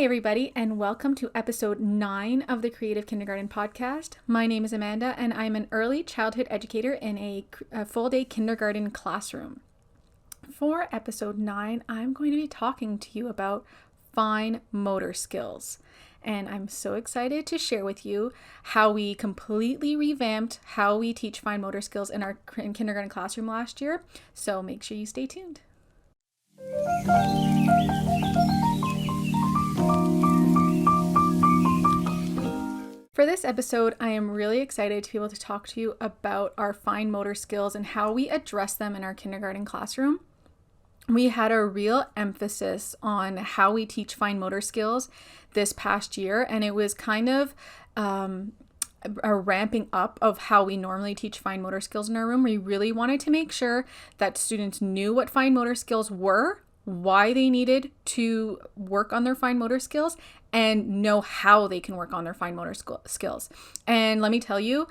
Hi, everybody, and welcome to episode 9 of the Creative Kindergarten podcast. My name is Amanda, and I'm an early childhood educator in a full-day kindergarten classroom. For episode 9, I'm going to be talking to you about fine motor skills. And I'm so excited to share with you how we completely revamped how we teach fine motor skills in our kindergarten classroom last year. So make sure you stay tuned. For this episode, I am really excited to be able to talk to you about our fine motor skills and how we address them in our kindergarten classroom. We had a real emphasis on how we teach fine motor skills this past year, and it was kind of a ramping up of how we normally teach fine motor skills in our room. We really wanted to make sure that students knew what fine motor skills were, why they needed to work on their fine motor skills, and know how they can work on their fine motor skills. And let me tell you,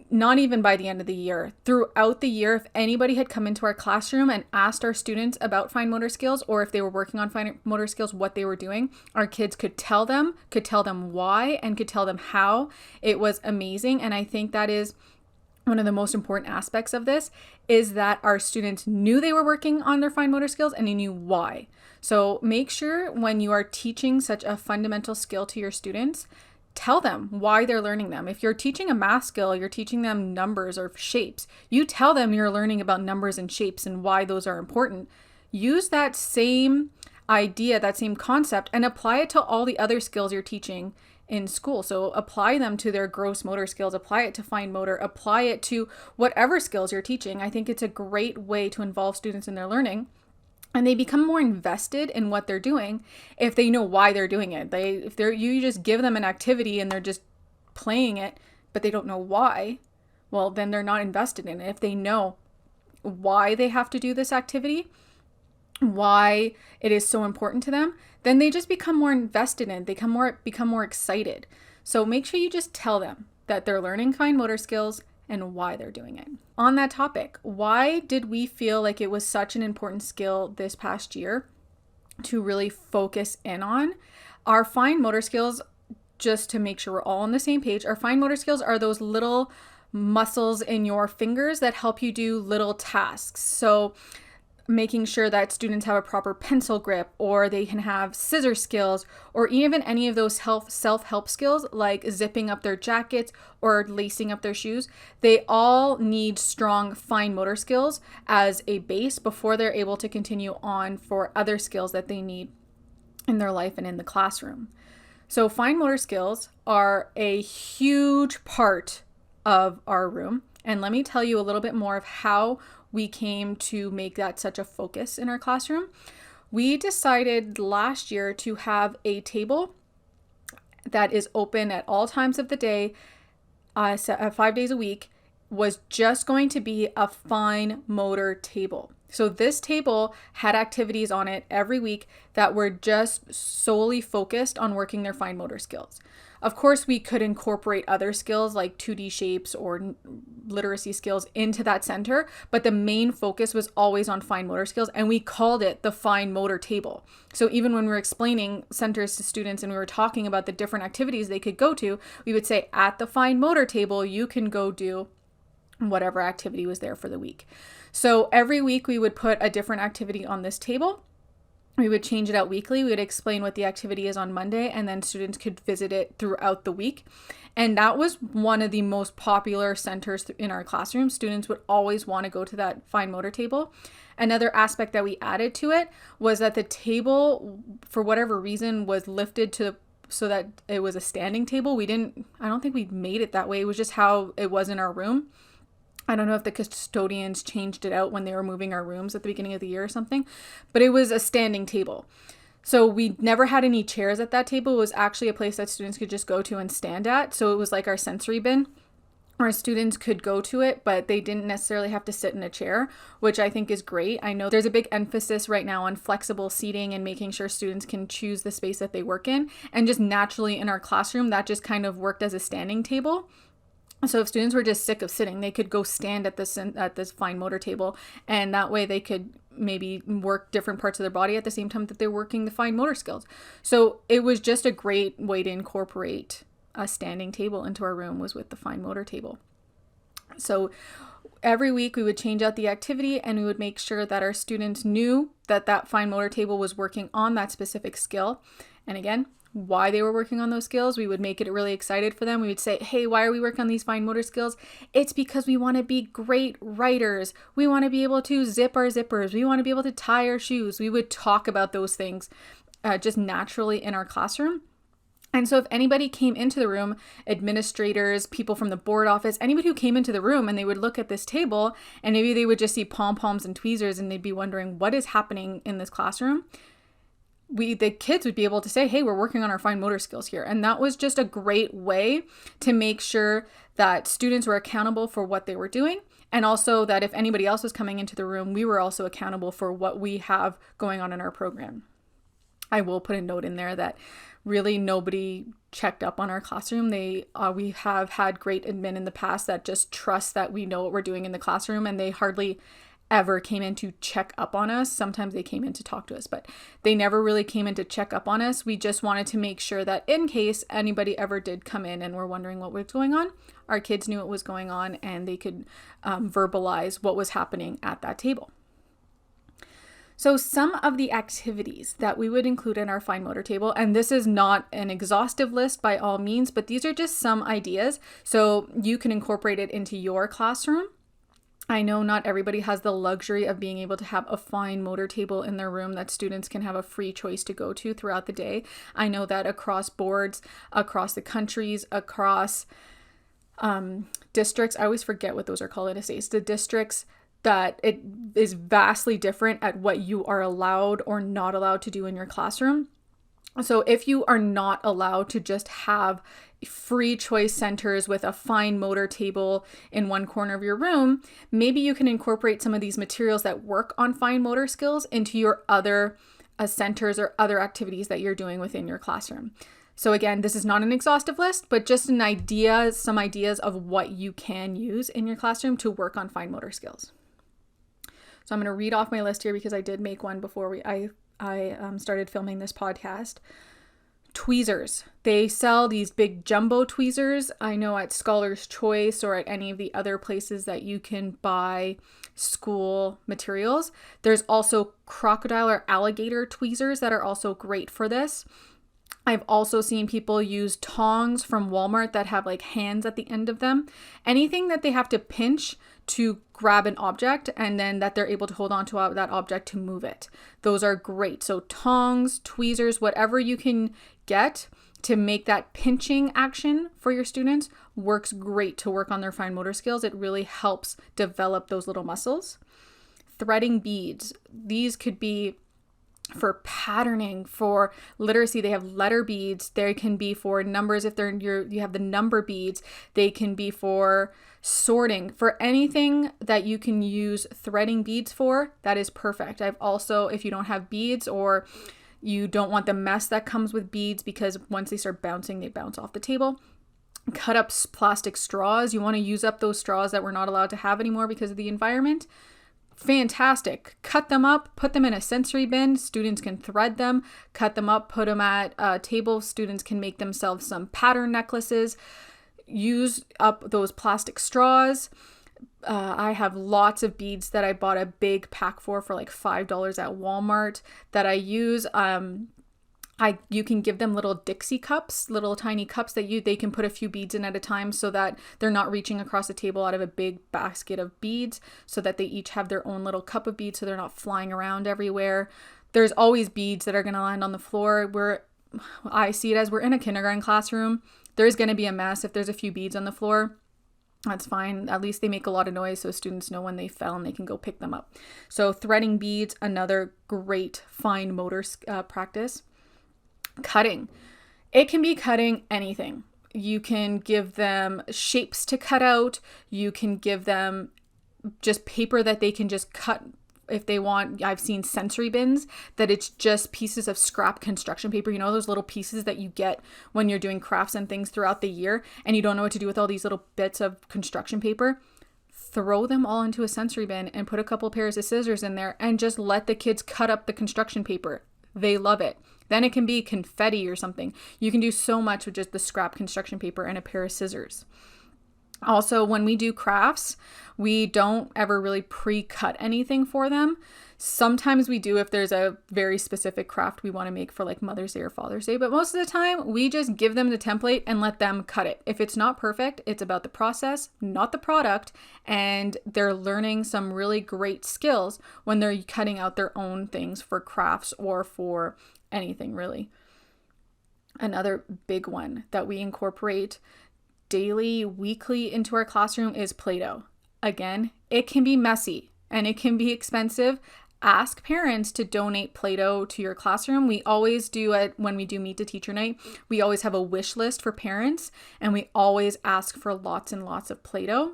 not even by the end of the year, throughout the year, if anybody had come into our classroom and asked our students about fine motor skills, or if they were working on fine motor skills, what they were doing, our kids could tell them why, and could tell them how. It was amazing. And I think that is one of the most important aspects of this, is that our students knew they were working on their fine motor skills and they knew why. So make sure when you are teaching such a fundamental skill to your students, tell them why they're learning them. If you're teaching a math skill, you're teaching them numbers or shapes, you tell them you're learning about numbers and shapes and why those are important. Use that same idea, that same concept, and apply it to all the other skills you're teaching in school. So apply them to their gross motor skills, apply it to fine motor, apply it to whatever skills you're teaching. I think it's a great way to involve students in their learning. And they become more invested in what they're doing if they know why they're doing it. You just give them an activity and they're just playing it, but they don't know why, well, then they're not invested in it. If they know why they have to do this activity, why it is so important to them, then they just become more invested in it. They become more excited. So make sure you just tell them that they're learning fine motor skills and why they're doing it. On that topic, why did we feel like it was such an important skill this past year to really focus in on? Our fine motor skills, just to make sure we're all on the same page, our fine motor skills are those little muscles in your fingers that help you do little tasks. So making sure that students have a proper pencil grip, or they can have scissor skills, or even any of those self-help skills like zipping up their jackets or lacing up their shoes. They all need strong fine motor skills as a base before they're able to continue on for other skills that they need in their life and in the classroom. So fine motor skills are a huge part of our room. And let me tell you a little bit more of how we came to make that such a focus in our classroom. We decided last year to have a table that is open at all times of the day, 5 days a week, was just going to be a fine motor table. So this table had activities on it every week that were just solely focused on working their fine motor skills. Of course, we could incorporate other skills like 2D shapes or literacy skills into that center, but the main focus was always on fine motor skills, and we called it the fine motor table. So even when we were explaining centers to students and we were talking about the different activities they could go to, we would say at the fine motor table, you can go do whatever activity was there for the week. So every week we would put a different activity on this table. We would change it out weekly. We would explain what the activity is on Monday, and then students could visit it throughout the week. And that was one of the most popular centers in our classroom. Students would always want to go to that fine motor table. Another aspect that we added to it was that the table, for whatever reason, was lifted so that it was a standing table. I don't think we made it that way. It was just how it was in our room. I don't know if the custodians changed it out when they were moving our rooms at the beginning of the year or something, but it was a standing table. So we never had any chairs at that table. It was actually a place that students could just go to and stand at. So it was like our sensory bin, where students could go to it, but they didn't necessarily have to sit in a chair, which I think is great. I know there's a big emphasis right now on flexible seating and making sure students can choose the space that they work in. And just naturally in our classroom, that just kind of worked as a standing table. So if students were just sick of sitting, they could go stand at this fine motor table, and that way they could maybe work different parts of their body at the same time that they're working the fine motor skills. So it was just a great way to incorporate a standing table into our room, was with the fine motor table. So every week we would change out the activity, and we would make sure that our students knew that that fine motor table was working on that specific skill. And again, why they were working on those skills, we would make it really excited for them. We would say, hey, why are we working on these fine motor skills? It's because we want to be great writers. We want to be able to zip our zippers. We want to be able to tie our shoes. We would talk about those things just naturally in our classroom. And so if anybody came into the room, administrators, people from the board office, anybody who came into the room, and they would look at this table, and maybe they would just see pom-poms and tweezers, and they'd be wondering what is happening in this classroom, the kids would be able to say, hey, we're working on our fine motor skills here. And that was just a great way to make sure that students were accountable for what they were doing. And also that if anybody else was coming into the room, we were also accountable for what we have going on in our program. I will put a note in there that really nobody checked up on our classroom. We have had great admin in the past that just trust that we know what we're doing in the classroom, and they hardly ever came in to check up on us. Sometimes they came in to talk to us, but they never really came in to check up on us. We just wanted to make sure that in case anybody ever did come in and were wondering what was going on, our kids knew what was going on, and they could verbalize what was happening at that table. So some of the activities that we would include in our fine motor table, and this is not an exhaustive list by all means, but these are just some ideas so you can incorporate it into your classroom. I know not everybody has the luxury of being able to have a fine motor table in their room that students can have a free choice to go to throughout the day. I know that across boards, across the countries, across districts, I always forget what those are called in the States, the districts, that it is vastly different at what you are allowed or not allowed to do in your classroom. So if you are not allowed to just have free choice centers with a fine motor table in one corner of your room, maybe you can incorporate some of these materials that work on fine motor skills into your other centers or other activities that you're doing within your classroom. So again, this is not an exhaustive list, but just some ideas of what you can use in your classroom to work on fine motor skills. So I'm going to read off my list here because I did make one before I started filming this podcast. Tweezers. They sell these big jumbo tweezers. I know at Scholar's Choice or at any of the other places that you can buy school materials. There's also crocodile or alligator tweezers that are also great for this. I've also seen people use tongs from Walmart that have like hands at the end of them. Anything that they have to pinch to grab an object and then that they're able to hold on to that object to move it. Those are great. So tongs, tweezers, whatever you can get to make that pinching action for your students works great to work on their fine motor skills. It really helps develop those little muscles. Threading beads. These could be for patterning, for literacy. They have letter beads. They can be for numbers if you have the number beads. They can be for sorting. For anything that you can use threading beads for, that is perfect. I've also, if you don't have beads or you don't want the mess that comes with beads, because once they start bouncing, they bounce off the table. Cut up plastic straws. You want to use up those straws that we're not allowed to have anymore because of the environment. Fantastic. Cut them up, put them in a sensory bin. Students can thread them, cut them up, put them at a table. Students can make themselves some pattern necklaces. Use up those plastic straws. I have lots of beads that I bought a big pack for like $5 at Walmart that I use. You can give them little Dixie cups, little tiny cups that they can put a few beads in at a time so that they're not reaching across the table out of a big basket of beads, so that they each have their own little cup of beads so they're not flying around everywhere. There's always beads that are going to land on the floor. I see it as we're in a kindergarten classroom. There's going to be a mess if there's a few beads on the floor. That's fine. At least they make a lot of noise so students know when they fell and they can go pick them up. So threading beads, another great fine motor practice. Cutting. It can be cutting anything. You can give them shapes to cut out. You can give them just paper that they can just cut if they want. I've seen sensory bins that it's just pieces of scrap construction paper. You know, those little pieces that you get when you're doing crafts and things throughout the year and you don't know what to do with all these little bits of construction paper. throw them all into a sensory bin and put a couple pairs of scissors in there and just let the kids cut up the construction paper. They love it. Then it can be confetti or something. You can do so much with just the scrap construction paper and a pair of scissors. Also, when we do crafts, we don't ever really pre-cut anything for them. Sometimes we do if there's a very specific craft we want to make for like Mother's Day or Father's Day, but most of the time we just give them the template and let them cut it. If it's not perfect, it's about the process, not the product, and they're learning some really great skills when they're cutting out their own things for crafts or for anything really. Another big one that we incorporate daily, weekly into our classroom is Play-Doh. Again, it can be messy and it can be expensive. Ask parents to donate Play-Doh to your classroom. We always do it when we do Meet the Teacher Night. We always have a wish list for parents and we always ask for lots and lots of Play-Doh.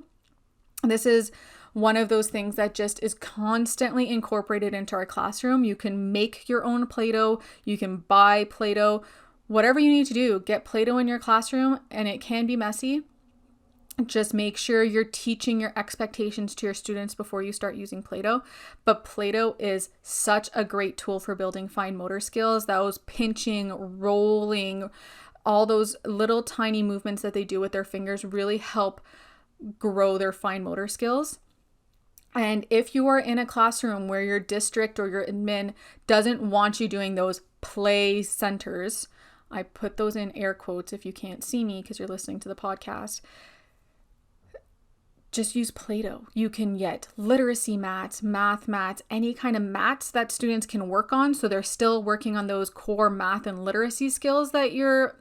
This is one of those things that just is constantly incorporated into our classroom. You can make your own Play-Doh. You can buy Play-Doh. Whatever you need to do, get Play-Doh in your classroom, and it can be messy. Just make sure you're teaching your expectations to your students before you start using Play-Doh. But Play-Doh is such a great tool for building fine motor skills. Those pinching, rolling, all those little tiny movements that they do with their fingers really help grow their fine motor skills. And if you are in a classroom where your district or your admin doesn't want you doing those play centers, I put those in air quotes if you can't see me because you're listening to the podcast, just use Play-Doh. You can get literacy mats, math mats, any kind of mats that students can work on. So they're still working on those core math and literacy skills that your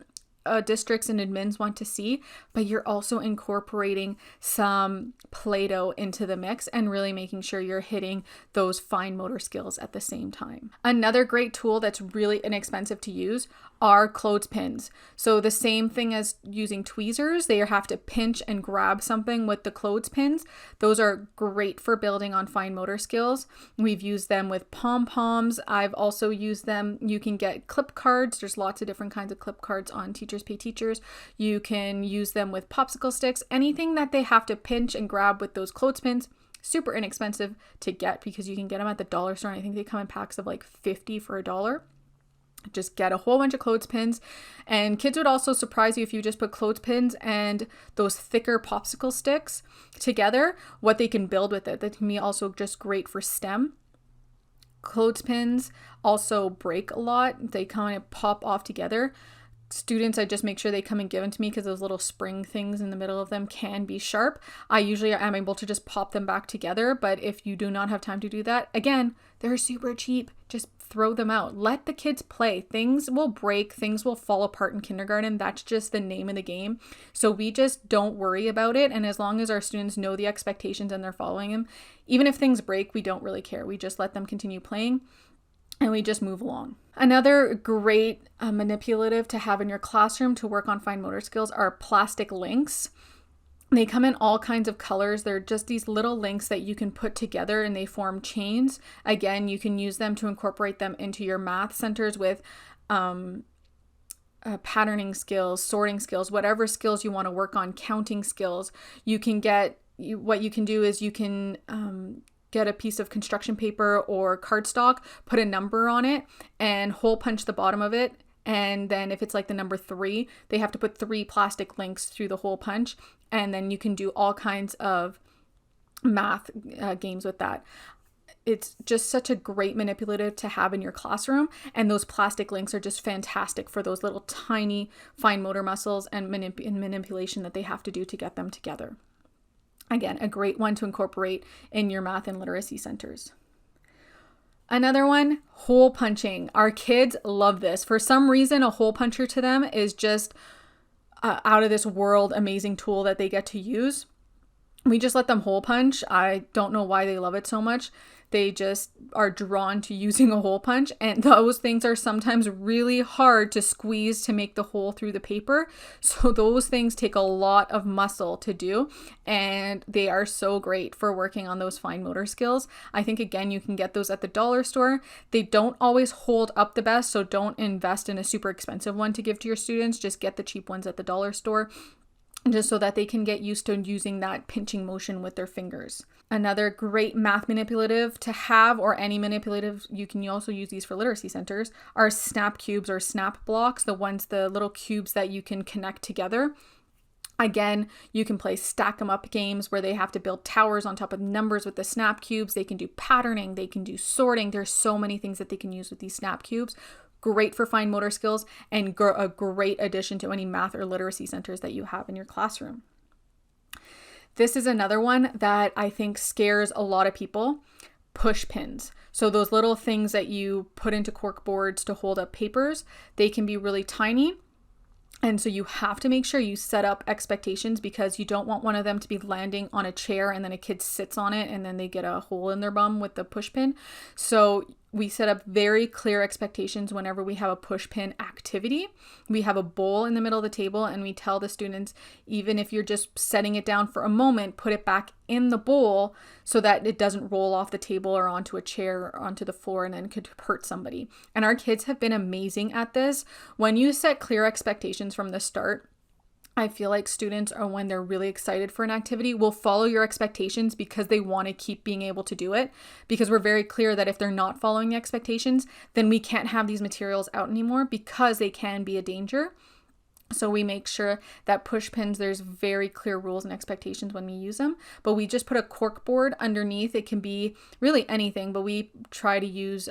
districts and admins want to see, but you're also incorporating some Play-Doh into the mix and really making sure you're hitting those fine motor skills at the same time. Another great tool that's really inexpensive to use are clothespins. So the same thing as using tweezers, they have to pinch and grab something with the clothespins. Those are great for building on fine motor skills. We've used them with pom-poms. I've also used them. You can get clip cards. There's lots of different kinds of clip cards on Teachers Pay Teachers. You can use them with popsicle sticks. Anything that they have to pinch and grab with those clothespins, super inexpensive to get because you can get them at the dollar store. And I think they come in packs of like 50 for $1. Just get a whole bunch of clothespins, and kids would also surprise you if you just put clothespins and those thicker popsicle sticks together, what they can build with it. That can be also just great for STEM. Clothespins also break a lot. They kind of pop off together. Students, I just make sure they come and give them to me because those little spring things in the middle of them can be sharp. I usually am able to just pop them back together, but if you do not have time to do that, again, they're super cheap. Just throw them out. Let the kids play. Things will break. Things will fall apart in kindergarten. That's just the name of the game. So we just don't worry about it. And as long as our students know the expectations and they're following them, even if things break, we don't really care. We just let them continue playing and we just move along. Another great manipulative to have in your classroom to work on fine motor skills are plastic links. They come in all kinds of colors. They're just these little links that you can put together and they form chains. Again, you can use them to incorporate them into your math centers with patterning skills, sorting skills, whatever skills you want to work on, counting skills. You can get, what you can do is you can get a piece of construction paper or cardstock, put a number on it and hole punch the bottom of it. And then if it's like the number 3, they have to put 3 plastic links through the hole punch. And then you can do all kinds of math games with that. It's just such a great manipulative to have in your classroom. And those plastic links are just fantastic for those little tiny fine motor muscles and manipulation that they have to do to get them together. Again, a great one to incorporate in your math and literacy centers. Another one, hole punching. Our kids love this. For some reason, a hole puncher to them is just out of this world amazing tool that they get to use. We just let them hole punch. I don't know why they love it so much. They just are drawn to using a hole punch, and those things are sometimes really hard to squeeze to make the hole through the paper. So those things take a lot of muscle to do, and they are so great for working on those fine motor skills. I think, again, you can get those at the dollar store. They don't always hold up the best, so don't invest in a super expensive one to give to your students. Just get the cheap ones at the dollar store. just so that they can get used to using that pinching motion with their fingers. Another great math manipulative to have, or any manipulative, you can also use these for literacy centers, are snap cubes or snap blocks, the little cubes that you can connect together. Again, you can play stack 'em up games where they have to build towers on top of numbers with the snap cubes. They can do patterning, they can do sorting. There's so many things that they can use with these snap cubes. Great for fine motor skills and a great addition to any math or literacy centers that you have in your classroom. This is another one that I think scares a lot of people. Pushpins. So those little things that you put into cork boards to hold up papers, they can be really tiny. And so you have to make sure you set up expectations, because you don't want one of them to be landing on a chair and then a kid sits on it and then they get a hole in their bum with the pushpin. So we set up very clear expectations whenever we have a pushpin activity. We have a bowl in the middle of the table and we tell the students, even if you're just setting it down for a moment, put it back in the bowl so that it doesn't roll off the table or onto a chair or onto the floor and then could hurt somebody. And our kids have been amazing at this. When you set clear expectations from the start, I feel like students are, when they're really excited for an activity, will follow your expectations because they want to keep being able to do it. Because we're very clear that if they're not following the expectations, then we can't have these materials out anymore because they can be a danger. So we make sure that pushpins, there's very clear rules and expectations when we use them, but we just put a cork board underneath. It can be really anything, but we try to use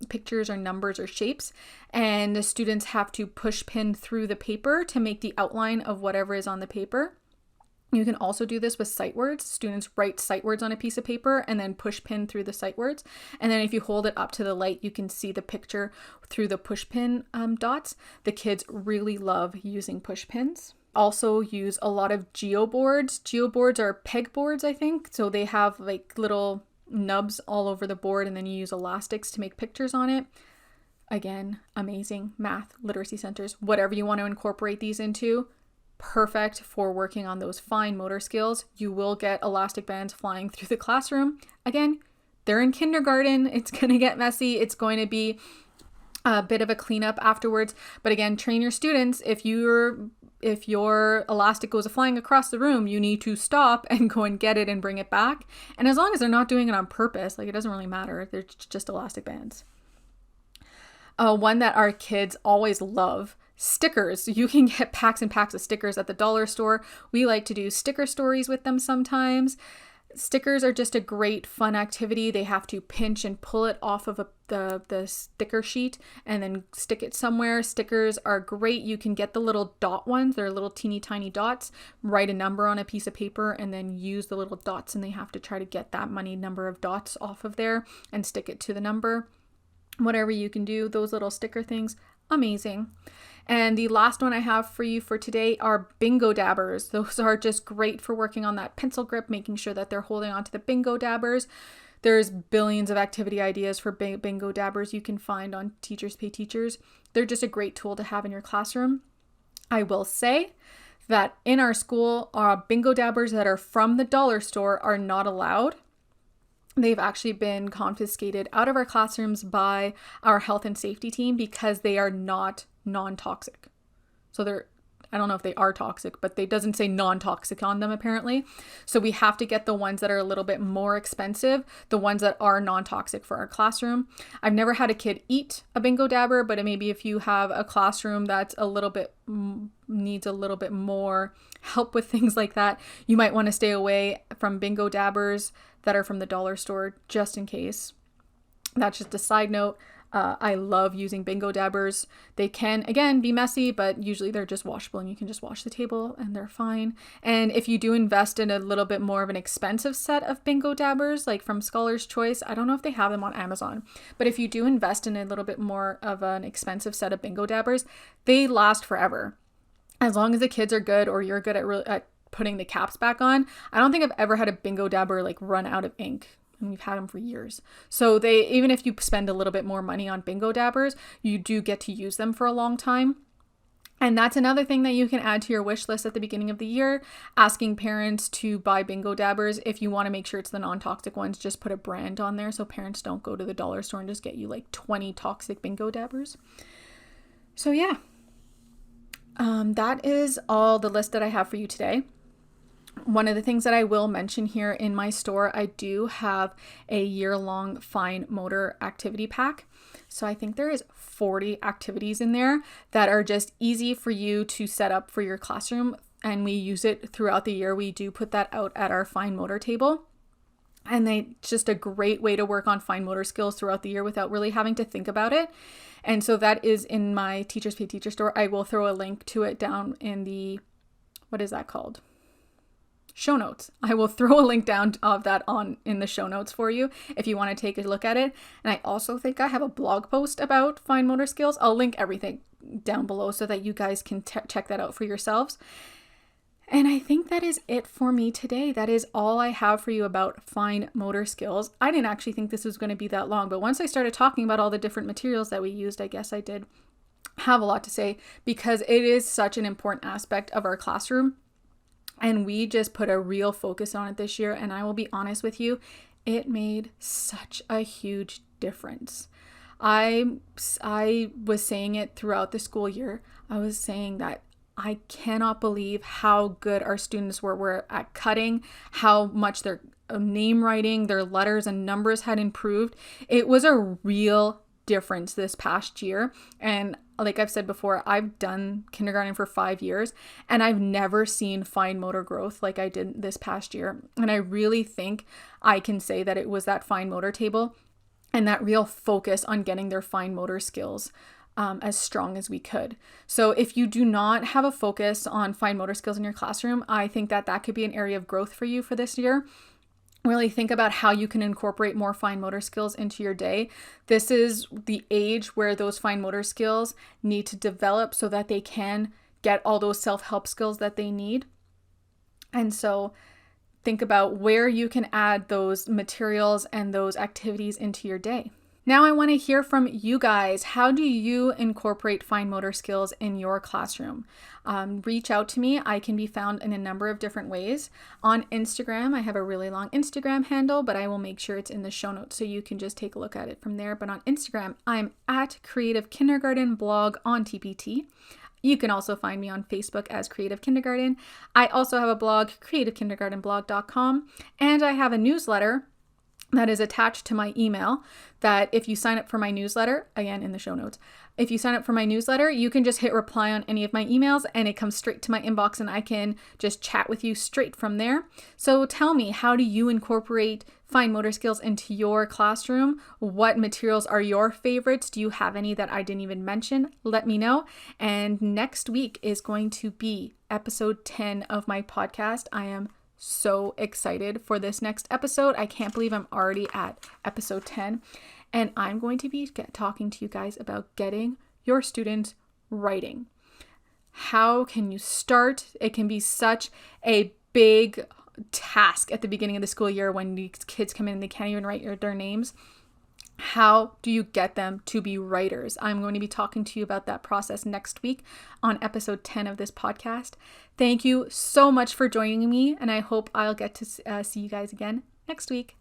pictures or numbers or shapes, and the students have to push pin through the paper to make the outline of whatever is on the paper. You can also do this with sight words. Students write sight words on a piece of paper and then push pin through the sight words. And then if you hold it up to the light, you can see the picture through the push pin dots. The kids really love using push pins. Also use a lot of geoboards. Geoboards are pegboards, I think. So they have like little nubs all over the board, and then you use elastics to make pictures on it. Again, amazing math literacy centers. Whatever you want to incorporate these into, perfect for working on those fine motor skills. You will get elastic bands flying through the classroom. Again, they're in kindergarten. It's going to get messy. It's going to be a bit of a cleanup afterwards. But again, train your students. If your elastic goes flying across the room, you need to stop and go and get it and bring it back. And as long as they're not doing it on purpose, like, it doesn't really matter. They're just elastic bands. One that our kids always love, stickers. You can get packs and packs of stickers at the dollar store. We like to do sticker stories with them sometimes. Stickers are just a great fun activity. They have to pinch and pull it off of the sticker sheet and then stick it somewhere. Stickers are great. You can get the little dot ones. They're little teeny tiny dots. Write a number on a piece of paper and then use the little dots, and they have to try to get that many number of dots off of there and stick it to the number. Whatever you can do, those little sticker things, amazing. And the last one I have for you for today are bingo dabbers. Those are just great for working on that pencil grip, making sure that they're holding onto the bingo dabbers. There's billions of activity ideas for bingo dabbers you can find on Teachers Pay Teachers. They're just a great tool to have in your classroom. I will say that in our school, bingo dabbers that are from the dollar store are not allowed. They've actually been confiscated out of our classrooms by our health and safety team because they are not non-toxic. So I don't know if they are toxic, but it doesn't say non-toxic on them apparently. So we have to get the ones that are a little bit more expensive, the ones that are non-toxic for our classroom. I've never had a kid eat a bingo dabber, but maybe if you have a classroom that's a little bit needs a little bit more help with things like that, you might want to stay away from bingo dabbers that are from the dollar store just in case. That's just a side note. I love using bingo dabbers. They can, again, be messy, but usually they're just washable and you can just wash the table and they're fine. And if you do invest in a little bit more of an expensive set of bingo dabbers, like from Scholar's Choice, I don't know if they have them on Amazon, but if you do invest in a little bit more of an expensive set of bingo dabbers, they last forever. As long as the kids are good or you're good at putting the caps back on. I don't think I've ever had a bingo dabber like run out of ink. And we've had them for years. So even if you spend a little bit more money on bingo dabbers, you do get to use them for a long time. And that's another thing that you can add to your wish list at the beginning of the year, asking parents to buy bingo dabbers. If you want to make sure it's the non-toxic ones, just put a brand on there so parents don't go to the dollar store and just get you like 20 toxic bingo dabbers. So yeah. That is all the list that I have for you today. One of the things that I will mention here in my store, I do have a year-long fine motor activity pack. So I think there is 40 activities in there that are just easy for you to set up for your classroom. And we use it throughout the year. We do put that out at our fine motor table. And it's just a great way to work on fine motor skills throughout the year without really having to think about it. And so that is in my Teachers Pay Teacher store. I will throw a link to it down in the, what is that called? Show notes. I will throw a link down of that on in the show notes for you if you want to take a look at it. And I also think I have a blog post about fine motor skills. I'll link everything down below so that you guys can check that out for yourselves. And I think that is it for me today. That is all I have for you about fine motor skills. I didn't actually think this was going to be that long, but once I started talking about all the different materials that we used, I guess I did have a lot to say because it is such an important aspect of our classroom. And we just put a real focus on it this year. And I will be honest with you, it made such a huge difference. I was saying it throughout the school year. I was saying that I cannot believe how good our students were at cutting, how much their name writing, their letters and numbers had improved. It was a real difference this past year. And like I've said before, I've done kindergarten for 5 years and I've never seen fine motor growth like I did this past year. And I really think I can say that it was that fine motor table and that real focus on getting their fine motor skills as strong as we could. So if you do not have a focus on fine motor skills in your classroom, I think that could be an area of growth for you for this year. Really think about how you can incorporate more fine motor skills into your day. This is the age where those fine motor skills need to develop so that they can get all those self-help skills that they need. And so think about where you can add those materials and those activities into your day. Now I want to hear from you guys. How do you incorporate fine motor skills in your classroom? Reach out to me. I can be found in a number of different ways. On Instagram, I have a really long Instagram handle, but I will make sure it's in the show notes so you can just take a look at it from there. But on Instagram, I'm at Creative Kindergarten Blog on TPT. You can also find me on Facebook as Creative Kindergarten. I also have a blog, creativekindergartenblog.com, and I have a newsletter that is attached to my email that if you sign up for my newsletter, again in the show notes, if you sign up for my newsletter, you can just hit reply on any of my emails and it comes straight to my inbox and I can just chat with you straight from there. So tell me, how do you incorporate fine motor skills into your classroom? What materials are your favorites? Do you have any that I didn't even mention? Let me know. And next week is going to be episode 10 of my podcast. I am so excited for this next episode. I can't believe I'm already at episode 10 and I'm going to be talking to you guys about getting your students writing. How can you start? It can be such a big task at the beginning of the school year when these kids come in and they can't even write their names. How do you get them to be writers? I'm going to be talking to you about that process next week on episode 10 of this podcast. Thank you so much for joining me, and I hope I'll get to see you guys again next week.